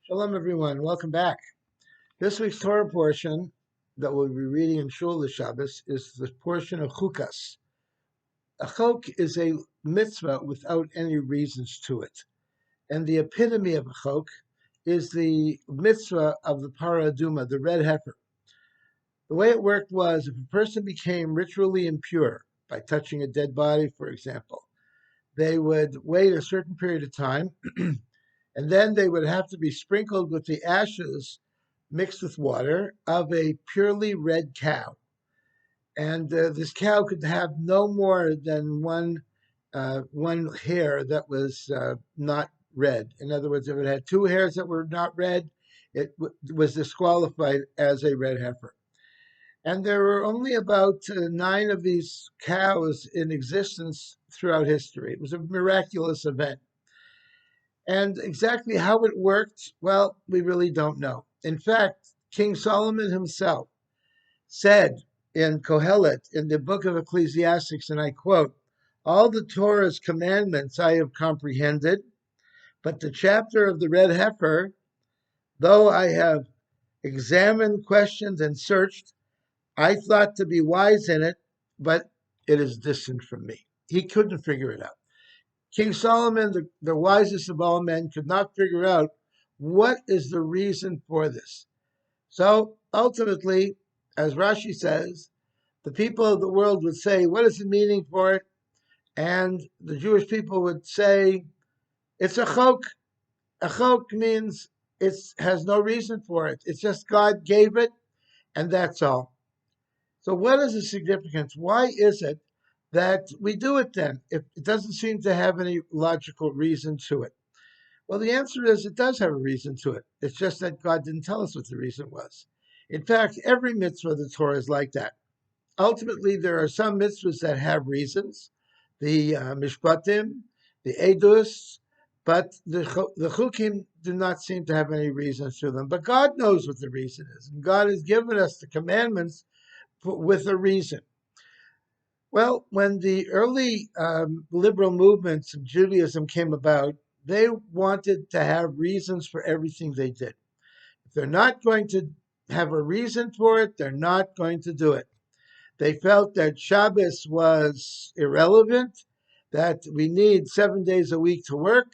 Shalom, everyone. Welcome back. This week's Torah portion that we'll be reading in Shul the Shabbos is the portion of Chukas. A chok is a mitzvah without any reasons to it. And the epitome of a chok is the mitzvah of the paraduma, the red heifer. The way it worked was if a person became ritually impure by touching a dead body, for example, they would wait a certain period of time and then they would have to be sprinkled with the ashes mixed with water of a purely red cow. And this cow could have no more than one hair that was not red. In other words, if it had two hairs that were not red, it was disqualified as a red heifer. And there were only about 9 of these cows in existence throughout history. It was a miraculous event. And exactly how it worked, well, we really don't know. In fact, King Solomon himself said in Kohelet, in the book of Ecclesiastes, and I quote, "All the Torah's commandments I have comprehended, but the chapter of the red heifer, though I have examined, questioned, and searched, I thought to be wise in it, but it is distant from me." He couldn't figure it out. King Solomon, the wisest of all men, could not figure out what is the reason for this. So ultimately, as Rashi says, the people of the world would say, what is the meaning for it? And the Jewish people would say, it's a chok. A chok means it has no reason for it. It's just God gave it, and that's all. So what is the significance? Why is it that we do it then, if it doesn't seem to have any logical reason to it? Well, the answer is it does have a reason to it. It's just that God didn't tell us what the reason was. In fact, every mitzvah of the Torah is like that. Ultimately, there are some mitzvahs that have reasons, the mishpatim, the edus, but the chukim do not seem to have any reasons to them. But God knows what the reason is, and God has given us the commandments with a reason. Well, when the early liberal movements in Judaism came about, they wanted to have reasons for everything they did. If they're not going to have a reason for it, they're not going to do it. They felt that Shabbos was irrelevant, that we need 7 days a week to work,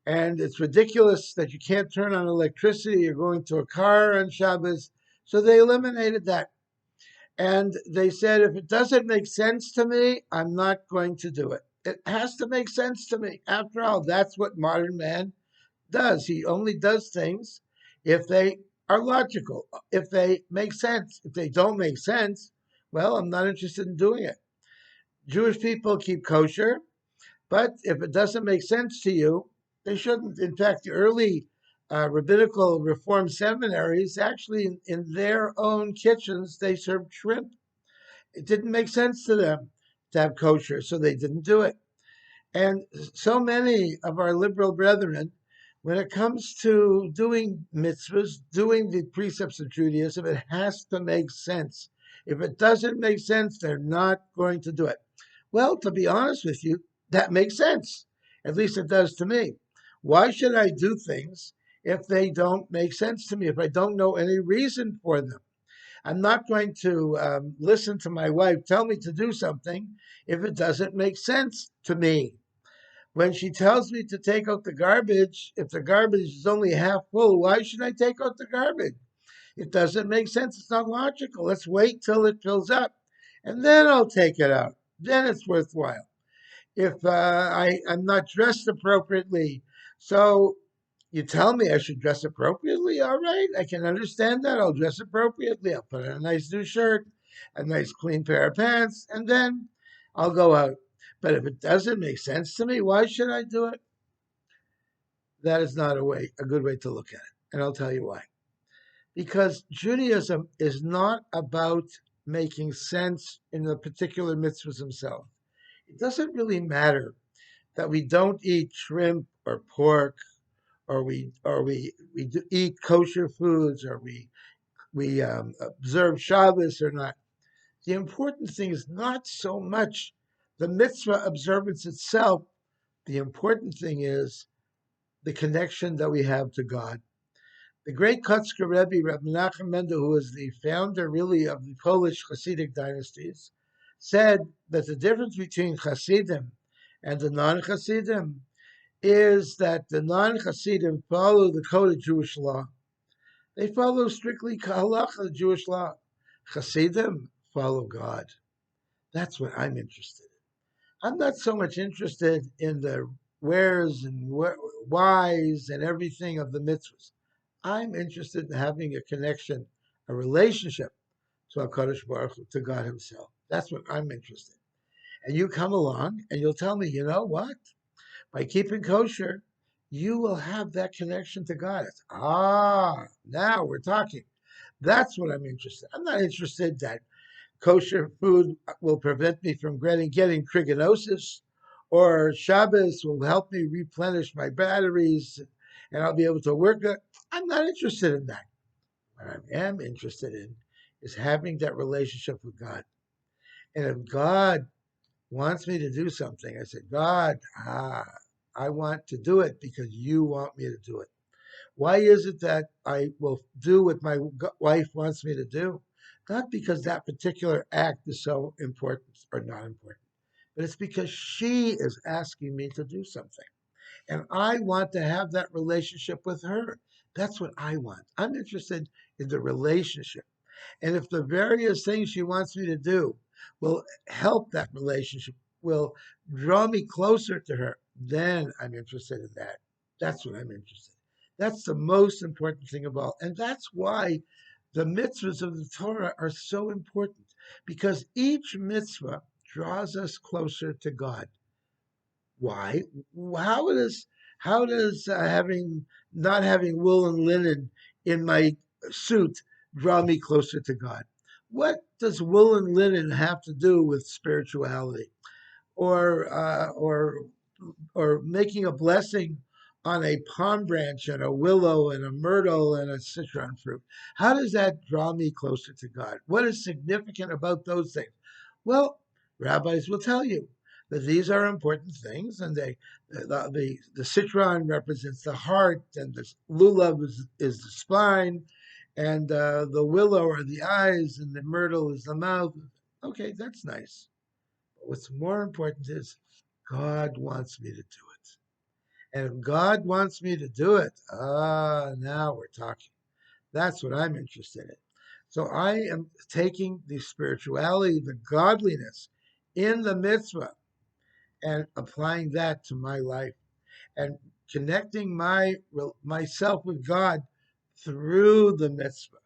and it's ridiculous that you can't turn on electricity or go into a car on Shabbos. So they eliminated that. And they said, if it doesn't make sense to me, I'm not going to do it. It has to make sense to me. After all, that's what modern man does. He only does things if they are logical, if they make sense. If they don't make sense, well, I'm not interested in doing it. Jewish people keep kosher, but if it doesn't make sense to you, they shouldn't. In fact, the early rabbinical reform seminaries actually, in their own kitchens, they served shrimp. It didn't make sense to them to have kosher, so they didn't do it. And so many of our liberal brethren, when it comes to doing mitzvahs, doing the precepts of Judaism, it has to make sense. If it doesn't make sense, they're not going to do it. Well, to be honest with you, that makes sense. At least it does to me. Why should I do things if they don't make sense to me, if I don't know any reason for them? I'm not going to listen to my wife tell me to do something if it doesn't make sense to me. When she tells me to take out the garbage, if the garbage is only half full, why should I take out the garbage? It doesn't make sense. It's not logical. Let's wait till it fills up, and then I'll take it out. Then it's worthwhile. If I'm not dressed appropriately, so you tell me I should dress appropriately. All right, I can understand that. I'll dress appropriately. I'll put on a nice new shirt, a nice clean pair of pants, and then I'll go out. But if it doesn't make sense to me, why should I do it? That is not a good way to look at it. And I'll tell you why. Because Judaism is not about making sense in the particular mitzvahs themselves. It doesn't really matter that we don't eat shrimp or pork, or we eat kosher foods, or we observe Shabbos or not. The important thing is not so much the mitzvah observance itself. The important thing is the connection that we have to God. The great Kotzker Rebbe, Rabbi Menachem Mendel, who is the founder really of the Polish Hasidic dynasties, said that the difference between Hasidim and the non-Hasidim is that the non-Hasidim follow the code of Jewish law. They follow strictly halacha, Jewish law. Hasidim follow God. That's what I'm interested in. I'm not so much interested in the wheres and whys and everything of the mitzvahs. I'm interested in having a connection, a relationship to HaKadosh Baruch Hu, to God Himself. That's what I'm interested in. And you come along and you'll tell me, you know what? By keeping kosher, you will have that connection to God. Now we're talking. That's what I'm interested in. I'm not interested that kosher food will prevent me from getting trigonosis, or Shabbos will help me replenish my batteries and I'll be able to work it. I'm not interested in that. What I am interested in is having that relationship with God. And if God wants me to do something, I said, God, I want to do it because you want me to do it. Why is it that I will do what my wife wants me to do? Not because that particular act is so important or not important, but it's because she is asking me to do something. And I want to have that relationship with her. That's what I want. I'm interested in the relationship. And if the various things she wants me to do will help that relationship, will draw me closer to her, then I'm interested in that. That's what I'm interested in. That's the most important thing of all. And that's why the mitzvahs of the Torah are so important, because each mitzvah draws us closer to God. Why? How does having not having wool and linen in my suit draw me closer to God? What does wool and linen have to do with spirituality, or or making a blessing on a palm branch and a willow and a myrtle and a citron fruit? How does that draw me closer to God? What is significant about those things? Well, rabbis will tell you that these are important things, and the citron represents the heart, and the lulav is the spine, and the willow are the eyes, and the myrtle is the mouth. Okay, that's nice. But what's more important is God wants me to do it. And if God wants me to do it, now we're talking. That's what I'm interested in. So I am taking the spirituality, the godliness in the mitzvah, and applying that to my life, and connecting myself with God through the mitzvah.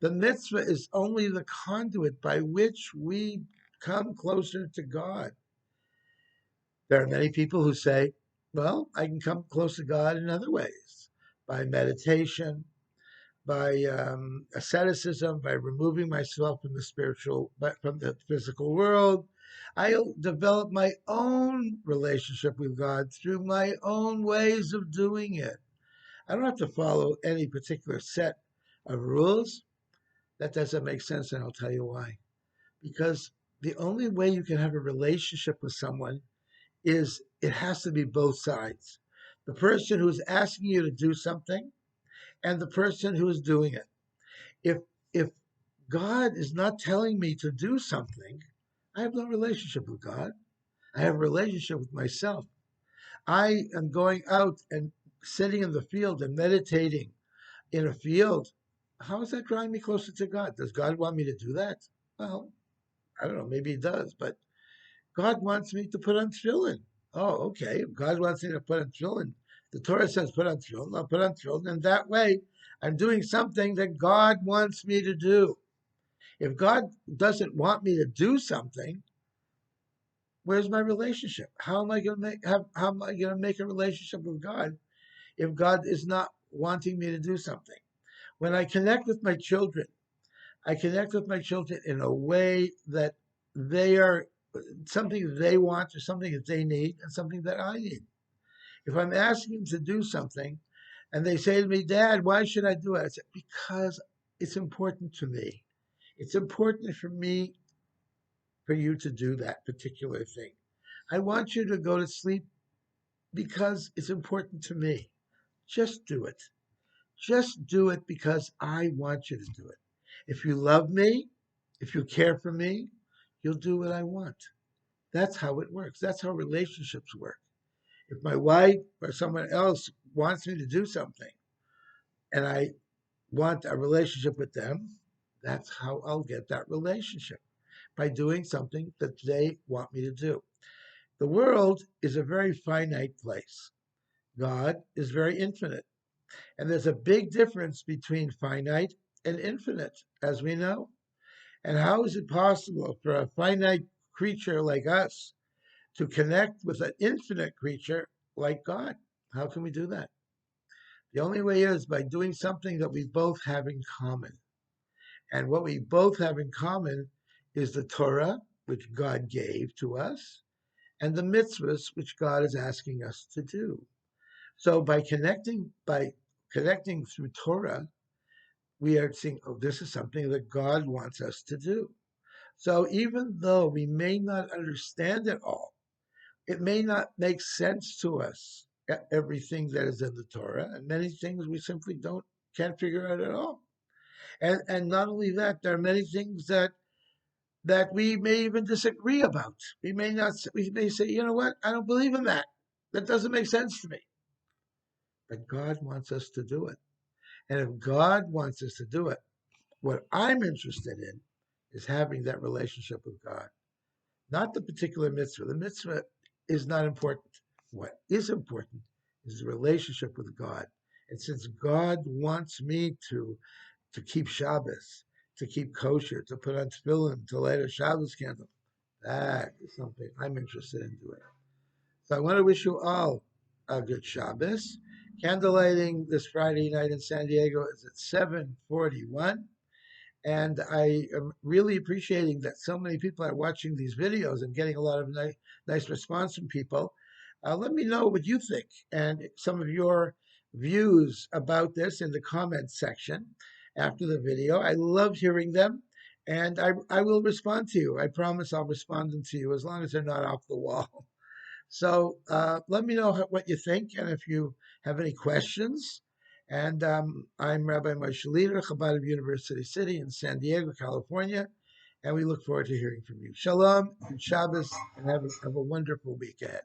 The mitzvah is only the conduit by which we come closer to God. There are many people who say, well, I can come close to God in other ways, by meditation, by asceticism, by removing myself from the from the physical world. I'll develop my own relationship with God through my own ways of doing it. I don't have to follow any particular set of rules. That doesn't make sense, and I'll tell you why. Because the only way you can have a relationship with someone is it has to be both sides. The person who's asking you to do something and the person who is doing it. If if God is not telling me to do something, I have no relationship with God. I have a relationship with myself. I am going out and sitting in the field and meditating in a field. How is that drawing me closer to God? Does God want me to do that? Well, I don't know. Maybe He does, but God wants me to put on tefillin. Oh, okay. If God wants me to put on tefillin, the Torah says put on tefillin. I'll put on tefillin, and that way, I'm doing something that God wants me to do. If God doesn't want me to do something, where's my relationship? How am I going to how am I going to make a relationship with God if God is not wanting me to do something? When I connect with my children, I connect with my children in a way that they are something that they want, or something that they need, and something that I need. If I'm asking them to do something and they say to me, Dad, why should I do it? I say, because it's important to me. It's important for me for you to do that particular thing. I want you to go to sleep because it's important to me. Just do it. Just do it because I want you to do it. If you love me, if you care for me, you'll do what I want. That's how it works. That's how relationships work. If my wife or someone else wants me to do something and I want a relationship with them, that's how I'll get that relationship, by doing something that they want me to do. The world is a very finite place. God is very infinite. And there's a big difference between finite and infinite, as we know. And how is it possible for a finite creature like us to connect with an infinite creature like God? How can we do that? The only way is by doing something that we both have in common. And what we both have in common is the Torah, which God gave to us, and the mitzvahs, which God is asking us to do. So by connecting through Torah, we are seeing, oh, this is something that God wants us to do. So even though we may not understand it all, it may not make sense to us, everything that is in the Torah, and many things we simply can't figure out at all. And not only that, there are many things that we may even disagree about. We may say, you know what, I don't believe in that. That doesn't make sense to me. But God wants us to do it. And if God wants us to do it, what I'm interested in is having that relationship with God, not the particular mitzvah. The mitzvah is not important. What is important is the relationship with God. And since God wants me to keep Shabbos, to keep kosher, to put on tefillin, to light a Shabbos candle, that is something I'm interested in doing. So I want to wish you all a good Shabbos. Candle lighting this Friday night in San Diego is at 7:41. And I am really appreciating that so many people are watching these videos and getting a lot of nice response from people. Let me know what you think and some of your views about this in the comments section after the video. I love hearing them, and I will respond to you. I promise I'll respond to you as long as they're not off the wall. So let me know what you think and if you have any questions. And I'm Rabbi Moshe Leider, Chabad of University City in San Diego, California. And we look forward to hearing from you. Shalom and Shabbos, and have a wonderful week ahead.